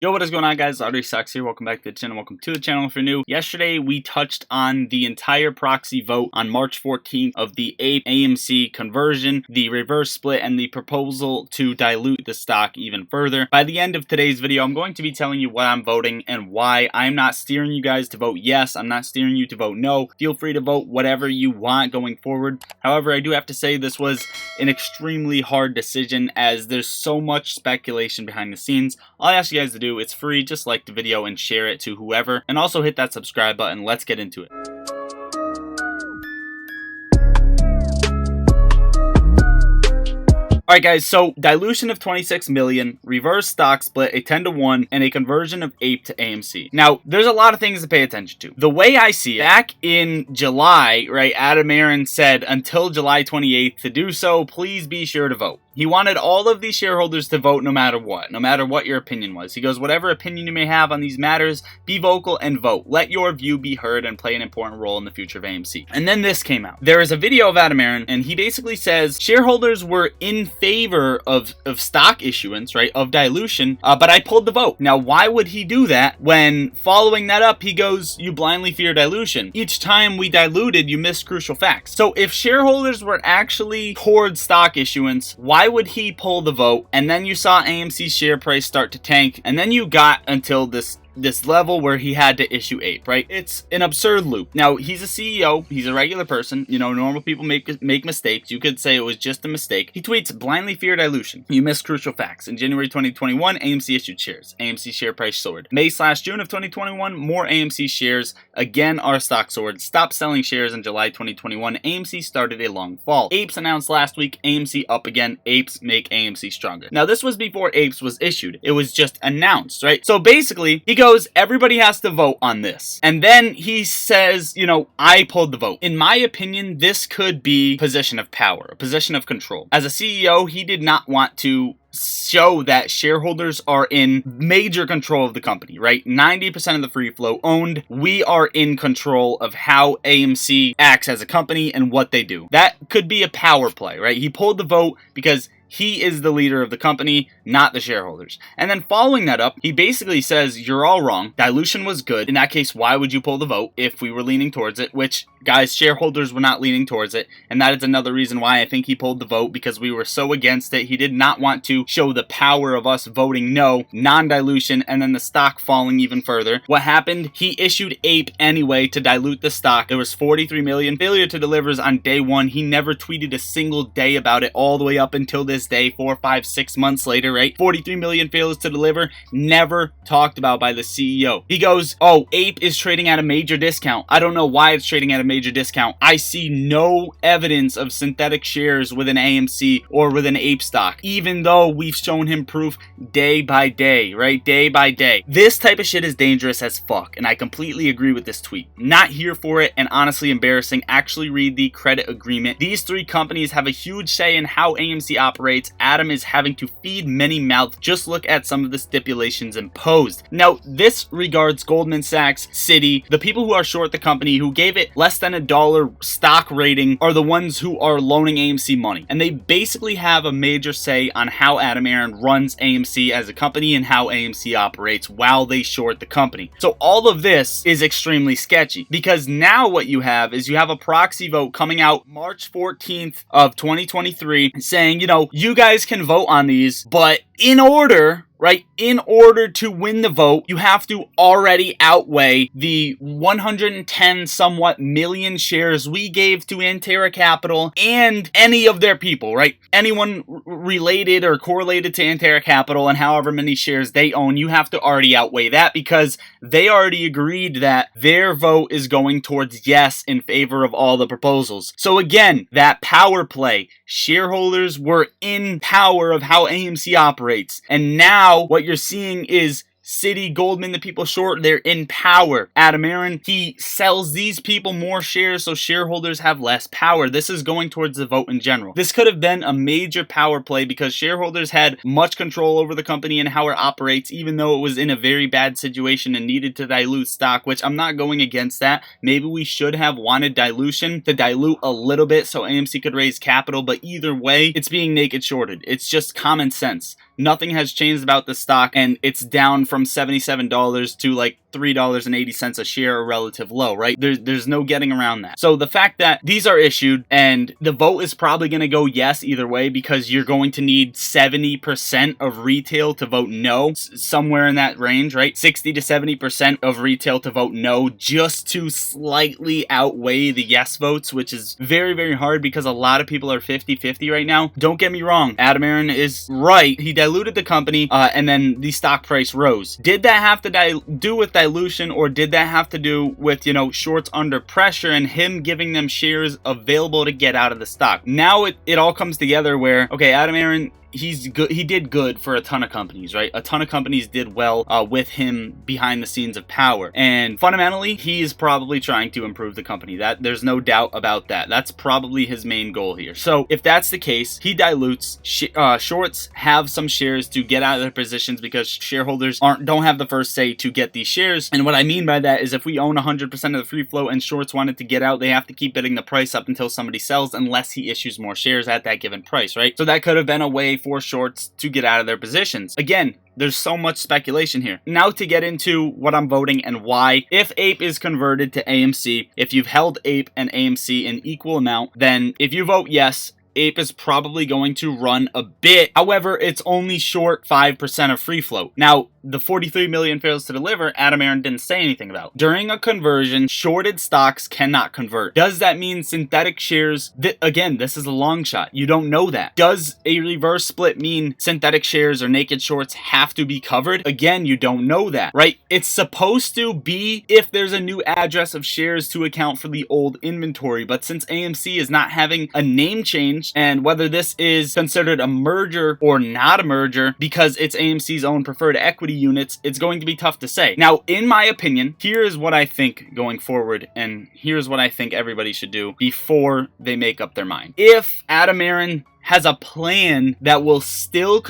Yo, what is going on, guys? Audrey Sucks here. Welcome back to the channel. Welcome to the channel if you're new. Yesterday, we touched on the entire proxy vote on March 14th of the AMC conversion, the reverse split, and the proposal to dilute the stock even further. By the end of today's video, I'm going to be telling you what I'm voting and why. I'm not steering you guys to vote yes. I'm not steering you to vote no. Feel free to vote whatever you want going forward. However, I do have to say this was an extremely hard decision as there's so much speculation behind the scenes. All I ask you guys to do, it's free, just like the video and share it to whoever, and also hit that subscribe button. Let's get into it. Alright guys, so dilution of 26 million, reverse stock split, a 10-to-1, and a conversion of APE to AMC. Now, there's a lot of things to pay attention to. The way I see it, back in July, right, Adam Aron said until July 28th to do so, please be sure to vote. He wanted all of these shareholders to vote no matter what your opinion was. He goes, whatever opinion you may have on these matters, be vocal and vote. Let your view be heard and play an important role in the future of AMC. And then this came out. There is a video of Adam Aron, and he basically says shareholders were in favor of stock issuance, right, of dilution, but I pulled the vote. Now, why would he do that when following that up, he goes, you blindly fear dilution. Each time we diluted, you missed crucial facts. So if shareholders were actually towards stock issuance, why would he pull the vote? And then you saw AMC's share price start to tank, and then you got until this level where he had to issue APE, right? It's an absurd loop. Now, he's a CEO. He's a regular person. You know, normal people make mistakes. You could say it was just a mistake. He tweets, blindly fear dilution. You missed crucial facts. In January 2021, AMC issued shares. AMC share price soared. May/June of 2021, more AMC shares. Again, our stock soared. Stopped selling shares in July 2021. AMC started a long fall. APES announced last week. AMC up again. APES make AMC stronger. Now, this was before APES was issued. It was just announced, right? So basically, he goes, everybody has to vote on this. And then he says, you know, I pulled the vote. In my opinion, this could be position of power, a position of control. As a CEO, he did not want to show that shareholders are in major control of the company, right? 90% of the free float owned. We are in control of how AMC acts as a company and what they do. That could be a power play, right? He pulled the vote because he is the leader of the company, not the shareholders. And then following that up, he basically says, you're all wrong. Dilution was good. In that case, why would you pull the vote if we were leaning towards it? Which, guys, shareholders were not leaning towards it. And that is another reason why I think he pulled the vote, because we were so against it. He did not want to show the power of us voting no, non-dilution, and then the stock falling even further. What happened? He issued APE anyway to dilute the stock. There was 43 million. Failure to delivers on day one. He never tweeted a single day about it all the way up until this day, 4, 5, 6 months later, right? 43 million failures to deliver, never talked about by the CEO. He goes, oh, APE is trading at a major discount. I don't know why it's trading at a major discount. I see no evidence of synthetic shares within AMC or within APE stock, even though we've shown him proof day by day, right? Day by day. This type of shit is dangerous as fuck, and I completely agree with this tweet. Not here for it, and honestly embarrassing. Actually read the credit agreement. These three companies have a huge say in how AMC operates. Adam is having to feed many mouths. Just look at some of the stipulations imposed. Now, this regards Goldman Sachs, Citi. The people who are short the company, who gave it less than $1 stock rating, are the ones who are loaning AMC money. And they basically have a major say on how Adam Aron runs AMC as a company and how AMC operates while they short the company. So all of this is extremely sketchy, because now what you have is you have a proxy vote coming out March 14th of 2023 saying, you know, you guys can vote on these, but in order to win the vote, you have to already outweigh the 110 somewhat million shares we gave to Antera Capital and any of their people, right? Anyone related or correlated to Antera Capital and however many shares they own, you have to already outweigh that, because they already agreed that their vote is going towards yes in favor of all the proposals. So again, that power play, shareholders were in power of how AMC operates. And now what you're seeing is Citi, Goldman, the people short, they're in power. Adam Aron, he sells these people more shares so shareholders have less power. This is going towards the vote in general. This could have been a major power play because shareholders had much control over the company and how it operates, even though it was in a very bad situation and needed to dilute stock, which I'm not going against that. Maybe we should have wanted dilution to dilute a little bit so AMC could raise capital, but either way, it's being naked shorted. It's just common sense. nothing has changed about the stock, and it's down from $77 to like $3.80 a share, a relative low, right? There's no getting around that. So the fact that these are issued and the vote is probably going to go yes either way, because you're going to need 70% of retail to vote no, somewhere in that range, right? 60 to 70% of retail to vote no, just to slightly outweigh the yes votes, which is very, very hard because a lot of people are 50-50 right now. Don't get me wrong, Adam Aron is right. He diluted the company and then the stock price rose. Did that have to do with dilution, or did that have to do with, you know, shorts under pressure and him giving them shares available to get out of the stock? Now it all comes together where, okay, Adam Aron, he's good. He did good for a ton of companies, right? A ton of companies did well with him behind the scenes of power, and fundamentally he is probably trying to improve the company. That there's no doubt about that. That's probably his main goal here. So if that's the case, he dilutes. Shorts have some shares to get out of their positions because shareholders don't have the first say to get these shares. And what I mean by that is, if we own 100% of the free float and shorts wanted to get out, they have to keep bidding the price up until somebody sells, unless he issues more shares at that given price, right? So that could have been a way for shorts to get out of their positions. Again, there's so much speculation here. Now to get into what I'm voting and why. If APE is converted to AMC, if you've held APE and AMC in equal amount, then if you vote yes, APE is probably going to run a bit. However, it's only short 5% of free float. Now, the 43 million fails to deliver, Adam Aron didn't say anything about. During a conversion, shorted stocks cannot convert. Does that mean synthetic shares? Again, this is a long shot. You don't know that. Does a reverse split mean synthetic shares or naked shorts have to be covered? Again, you don't know that, right? It's supposed to be if there's a new address of shares to account for the old inventory, but since AMC is not having a name change, and whether this is considered a merger or not a merger because it's AMC's own preferred equity units, it's going to be tough to say. Now, in my opinion, here's what I think going forward, and here's what I think everybody should do before they make up their mind. If Adam Aron has a plan that will still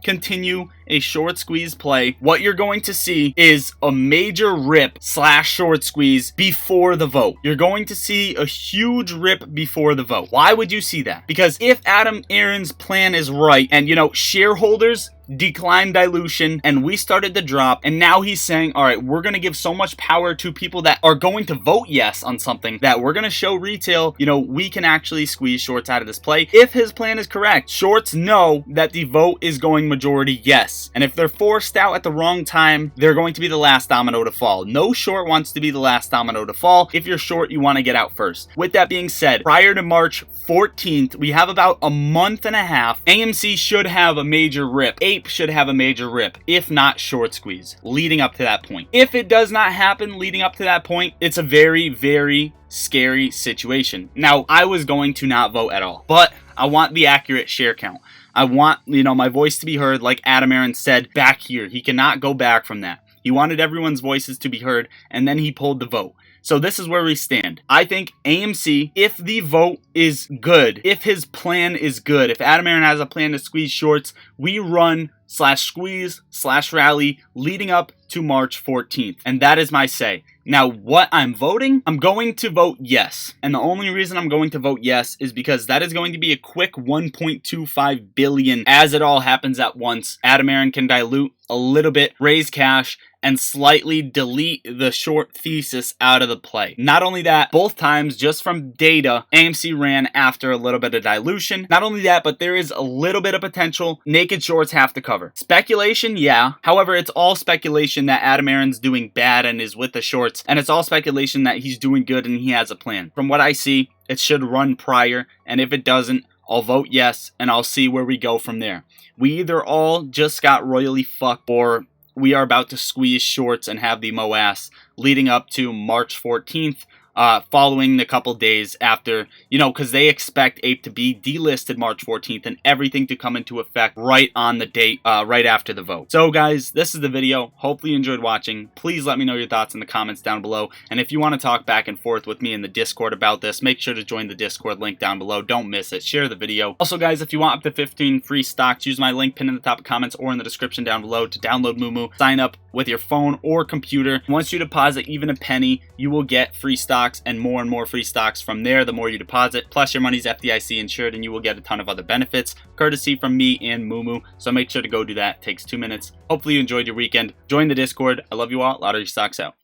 continue a short squeeze play, what you're going to see is a major rip / short squeeze before the vote. You're going to see a huge rip before the vote. Why would you see that? Because if Adam Aron's plan is right, and you know, shareholders decline dilution and we started to drop, and now he's saying, all right, we're going to give so much power to people that are going to vote yes on something that we're going to show retail, you know, we can actually squeeze shorts out of this play. If his plan is correct, shorts know that the vote is going majority yes. And if they're forced out at the wrong time, they're going to be the last domino to fall. No short wants to be the last domino to fall. If you're short, you want to get out first. With that being said, prior to March 14th, we have about a month and a half. AMC should have a major rip. APE should have a major rip, if not short squeeze, leading up to that point. If it does not happen leading up to that point, it's a very, very scary situation. Now, I was going to not vote at all, but I want the accurate share count. I want, you know, my voice to be heard, like Adam Aron said back here. He cannot go back from that. He wanted everyone's voices to be heard, and then he pulled the vote. So this is where we stand. I think AMC, if the vote is good, if his plan is good, if Adam Aron has a plan to squeeze shorts, we run / squeeze / rally leading up to March 14th. And that is my say. Now, what I'm voting? I'm going to vote yes. And the only reason I'm going to vote yes is because that is going to be a quick 1.25 billion as it all happens at once. Adam Aron can dilute a little bit, raise cash, and slightly delete the short thesis out of the play. Not only that, both times, just from data, AMC ran after a little bit of dilution. Not only that, but there is a little bit of potential naked shorts have to cover. Speculation, yeah. However, it's all speculation that Adam Aron's doing bad and is with the shorts, and it's all speculation that he's doing good and he has a plan. From what I see, it should run prior, and if it doesn't, I'll vote yes, and I'll see where we go from there. We either all just got royally fucked, or we are about to squeeze shorts and have the moass leading up to March 14th, following a couple days after, you know, because they expect APE to be delisted March 14th and everything to come into effect right on the date, right after the vote. So guys, this is the video. Hopefully you enjoyed watching. Please let me know your thoughts in the comments down below. And if you want to talk back and forth with me in the Discord about this, make sure to join the Discord link down below. Don't miss it. Share the video. Also guys, if you want up to 15 free stocks, use my link pinned in the top of comments or in the description down below to download Moomoo. Sign up with your phone or computer. Once you deposit even a penny, you will get free stocks stocks and more free stocks from there the more you deposit. Plus, your money's FDIC insured and you will get a ton of other benefits courtesy from me and Mumu. So make sure to go do that. It takes 2 minutes. Hopefully you enjoyed your weekend. Join the Discord. I love you all. Lottery stocks out.